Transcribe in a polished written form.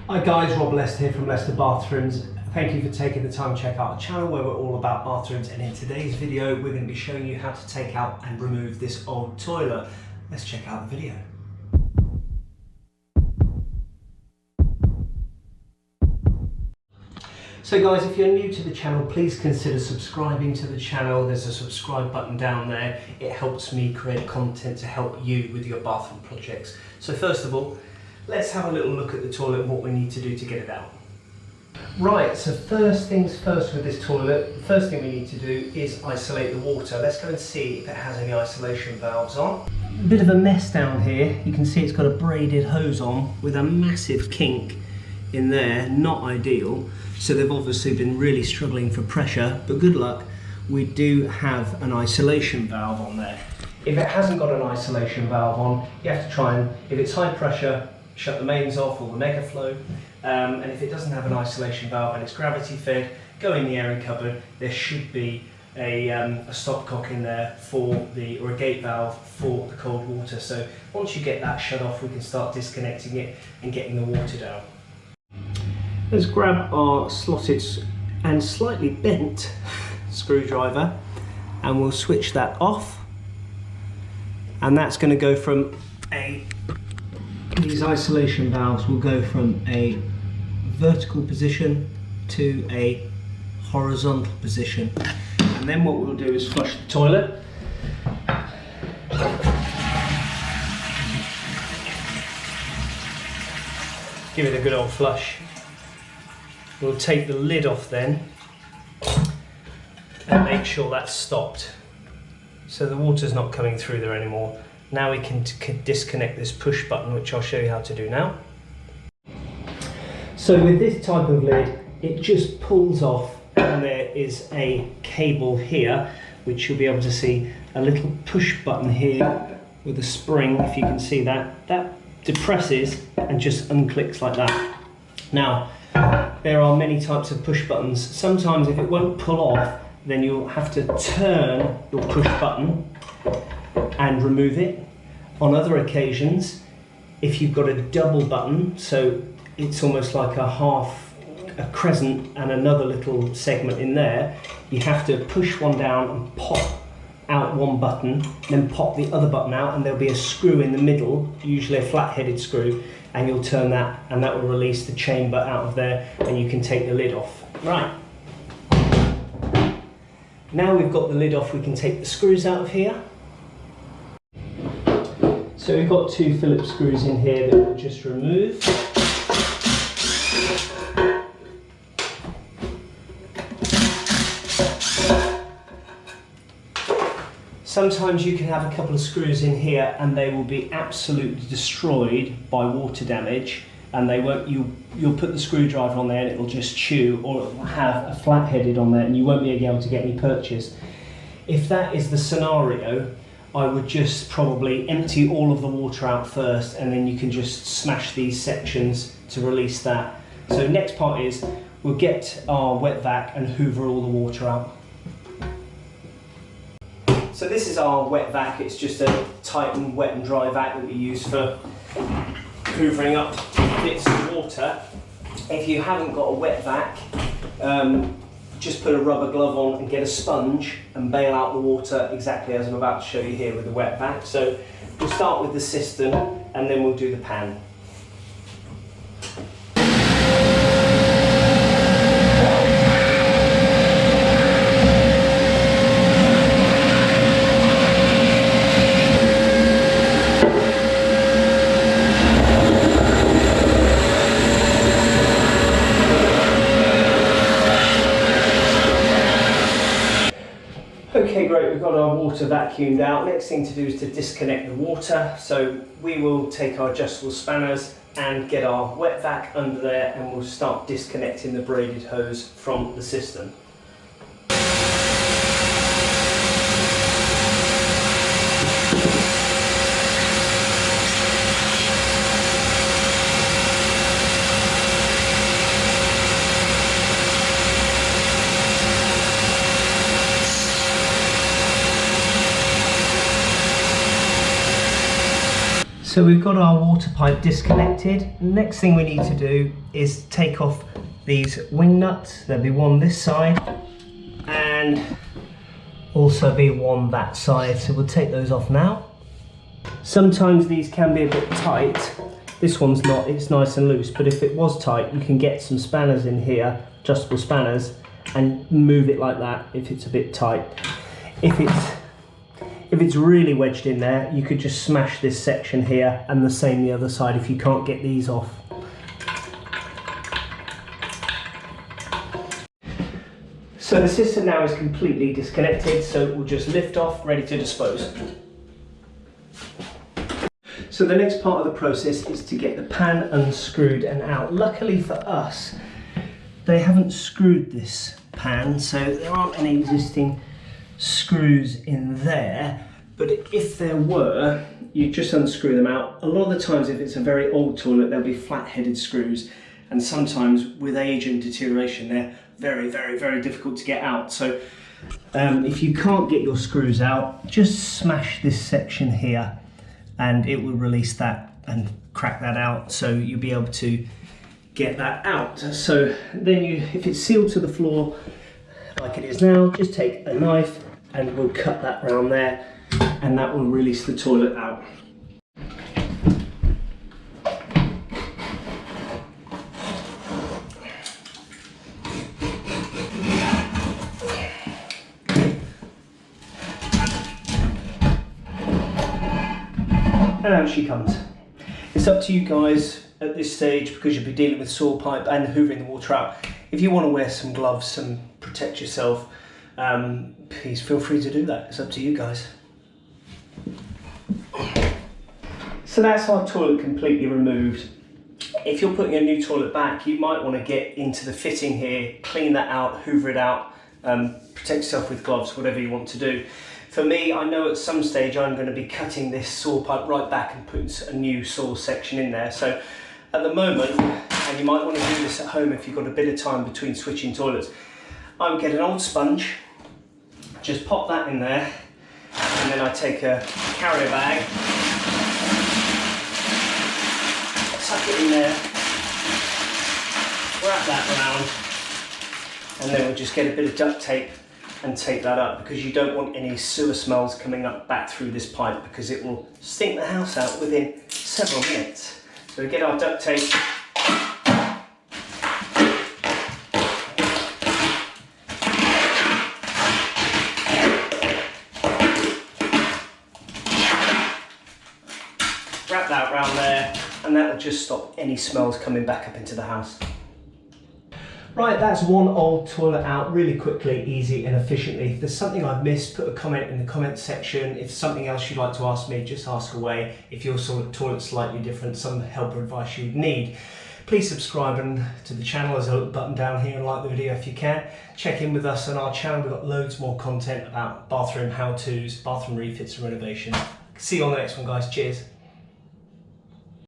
Hi guys, Rob Lester here from Lester Bathrooms. Thank you for taking the time to check out our channel where we're all about bathrooms, and in today's video we're going to be showing you how to take out and remove this old toilet. Let's check out the video. So guys, if you're new to the channel, please consider subscribing to the channel. There's a subscribe button down there. It helps me create content to help you with your bathroom projects. So first of all, let's have a little look at the toilet and what we need to do to get it out. Right, so first things first with this toilet, the first thing we need to do is isolate the water. Let's go and see if it has any isolation valves on. A bit of a mess down here. You can see it's got a braided hose on with a massive kink in there, not ideal. So they've obviously been really struggling for pressure, but good luck, we do have an isolation valve on there. If it hasn't got an isolation valve on, you have to try and, if it's high pressure, shut the mains off or the mega flow. And if it doesn't have an isolation valve and it's gravity fed, go in the airing cupboard. There should be a stopcock in there for or a gate valve for the cold water. So once you get that shut off, we can start disconnecting it and getting the water down. Let's grab our slotted and slightly bent screwdriver and we'll switch that off. And that's going to go from these isolation valves will go from a vertical position to a horizontal position. And then what we'll do is flush the toilet. Give it a good old flush. We'll take the lid off then and make sure that's stopped. So the water's not coming through there anymore. Now we can disconnect this push button, which I'll show you how to do now. So with this type of lid, it just pulls off and there is a cable here, which you'll be able to see a little push button here with a spring, if you can see that. That depresses and just unclicks like that. Now, there are many types of push buttons. Sometimes if it won't pull off, then you'll have to turn your push button and remove it. On other occasions, if you've got a double button, so it's almost like a crescent and another little segment in there, you have to push one down and pop out one button, then pop the other button out, and there'll be a screw in the middle, usually a flat-headed screw, and you'll turn that and that will release the chamber out of there and you can take the lid off. Right. Now we've got the lid off, we can take the screws out of here. So we've got two Phillips screws in here that we'll just remove. Sometimes you can have a couple of screws in here and they will be absolutely destroyed by water damage, and they won't. You'll put the screwdriver on there and it will just chew, or it will have a flat headed on there and you won't be able to get any purchase. If that is the scenario, I would just probably empty all of the water out first, and then you can just smash these sections to release that. So next part is we'll get our wet vac and hoover all the water out. So this is our wet vac. It's just a Titan wet and dry vac that we use for hoovering up bits of water. If you haven't got a wet vac, just put a rubber glove on and get a sponge and bail out the water exactly as I'm about to show you here with the wet vac. So we'll start with the cistern and then we'll do the pan. Okay, great, we've got our water vacuumed out. Next thing to do is to disconnect the water. So we will take our adjustable spanners and get our wet vac under there, and we'll start disconnecting the braided hose from the cistern. So we've got our water pipe disconnected. Next thing we need to do is take off these wing nuts. There'll be one this side and also be one that side. So we'll take those off now. Sometimes these can be a bit tight. This one's not, it's nice and loose, but if it was tight, you can get some spanners in here, adjustable spanners, and move it like that if it's a bit tight. If it's really wedged in there, you could just smash this section here and the same the other side if you can't get these off. So the system now is completely disconnected, so we'll just lift off, ready to dispose. So the next part of the process is to get the pan unscrewed and out. Luckily for us, they haven't screwed this pan, so there aren't any existing screws in there, but if there were, you just unscrew them out. A lot of the times if it's a very old toilet, there'll be flat-headed screws, and sometimes with age and deterioration they're very, very, very difficult to get out. So if you can't get your screws out, just smash this section here and it will release that and crack that out, so you'll be able to get that out. So then if it's sealed to the floor like it is now, just take a knife and we'll cut that round there and that will release the toilet out. And out she comes. It's up to you guys at this stage, because you'll be dealing with saw pipe and hoovering the water out. If you want to wear some gloves and protect yourself, please feel free to do that. It's up to you guys. So that's our toilet completely removed. If you're putting a new toilet back, you might want to get into the fitting here, clean that out, hoover it out, protect yourself with gloves, whatever you want to do. For me, I know at some stage I'm going to be cutting this saw pipe right back and putting a new saw section in there. So at the moment, and you might want to do this at home if you've got a bit of time between switching toilets, I would get an old sponge, just pop that in there, and then I take a carrier bag, tuck it in there, wrap that around, and then we'll just get a bit of duct tape and tape that up, because you don't want any sewer smells coming up back through this pipe, because it will stink the house out within several minutes. So we get our duct tape, wrap that around there, and that will just stop any smells coming back up into the house. Right, that's one old toilet out really quickly, easy and efficiently. If there's something I've missed, put a comment in the comment section. If something else you'd like to ask me, just ask away. If your sort of toilet's slightly different, some help or advice you would need. Please subscribe to the channel. There's a little button down here, and like the video if you can. Check in with us on our channel. We've got loads more content about bathroom how-tos, bathroom refits and renovation. See you on the next one, guys. Cheers.